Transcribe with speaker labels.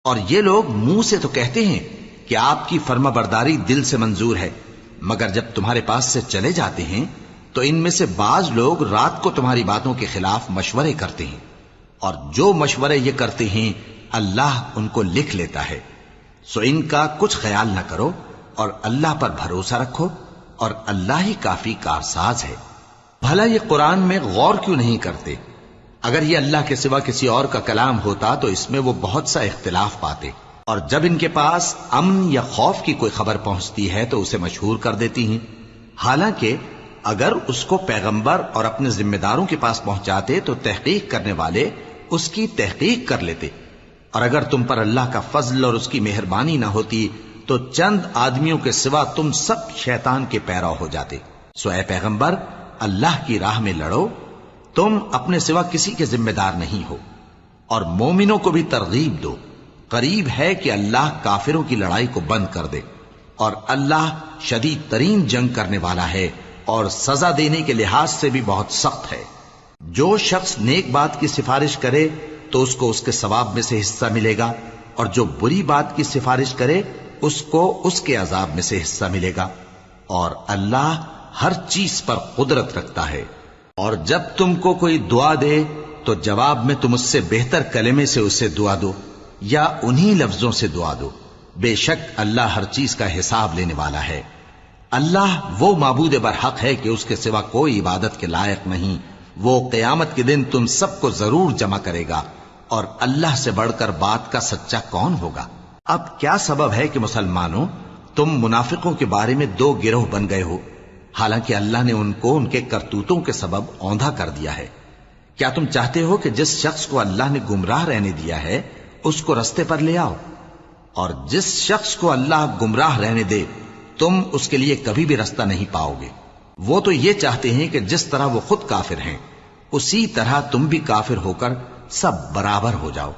Speaker 1: اور یہ لوگ منہ سے تو کہتے ہیں کہ آپ کی فرما برداری دل سے منظور ہے، مگر جب تمہارے پاس سے چلے جاتے ہیں تو ان میں سے بعض لوگ رات کو تمہاری باتوں کے خلاف مشورے کرتے ہیں، اور جو مشورے یہ کرتے ہیں اللہ ان کو لکھ لیتا ہے۔ سو ان کا کچھ خیال نہ کرو اور اللہ پر بھروسہ رکھو، اور اللہ ہی کافی کارساز ہے۔ بھلا یہ قرآن میں غور کیوں نہیں کرتے؟ اگر یہ اللہ کے سوا کسی اور کا کلام ہوتا تو اس میں وہ بہت سا اختلاف پاتے، اور جب ان کے پاس امن یا خوف کی کوئی خبر پہنچتی ہے تو اسے مشہور کر دیتی ہیں، حالانکہ اگر اس کو پیغمبر اور اپنے ذمہ داروں کے پاس پہنچاتے تو تحقیق کرنے والے اس کی تحقیق کر لیتے، اور اگر تم پر اللہ کا فضل اور اس کی مہربانی نہ ہوتی تو چند آدمیوں کے سوا تم سب شیطان کے پیرو ہو جاتے۔ سو اے پیغمبر، اللہ کی راہ میں لڑو، تم اپنے سوا کسی کے ذمہ دار نہیں ہو، اور مومنوں کو بھی ترغیب دو، قریب ہے کہ اللہ کافروں کی لڑائی کو بند کر دے، اور اللہ شدید ترین جنگ کرنے والا ہے اور سزا دینے کے لحاظ سے بھی بہت سخت ہے۔ جو شخص نیک بات کی سفارش کرے تو اس کو اس کے ثواب میں سے حصہ ملے گا، اور جو بری بات کی سفارش کرے اس کو اس کے عذاب میں سے حصہ ملے گا، اور اللہ ہر چیز پر قدرت رکھتا ہے۔ اور جب تم کو کوئی دعا دے تو جواب میں تم اس سے بہتر کلمے سے اسے دعا دو یا انہی لفظوں سے دعا دو، بے شک اللہ ہر چیز کا حساب لینے والا ہے۔ اللہ وہ معبود برحق ہے کہ اس کے سوا کوئی عبادت کے لائق نہیں۔ وہ قیامت کے دن تم سب کو ضرور جمع کرے گا، اور اللہ سے بڑھ کر بات کا سچا کون ہوگا؟ اب کیا سبب ہے کہ مسلمانوں تم منافقوں کے بارے میں دو گروہ بن گئے ہو، حالانکہ اللہ نے ان کو ان کے کرتوتوں کے سبب اوندھا کر دیا ہے؟ کیا تم چاہتے ہو کہ جس شخص کو اللہ نے گمراہ رہنے دیا ہے اس کو رستے پر لے آؤ، اور جس شخص کو اللہ گمراہ رہنے دے تم اس کے لیے کبھی بھی رستہ نہیں پاؤ گے؟ وہ تو یہ چاہتے ہیں کہ جس طرح وہ خود کافر ہیں اسی طرح تم بھی کافر ہو کر سب برابر ہو جاؤ۔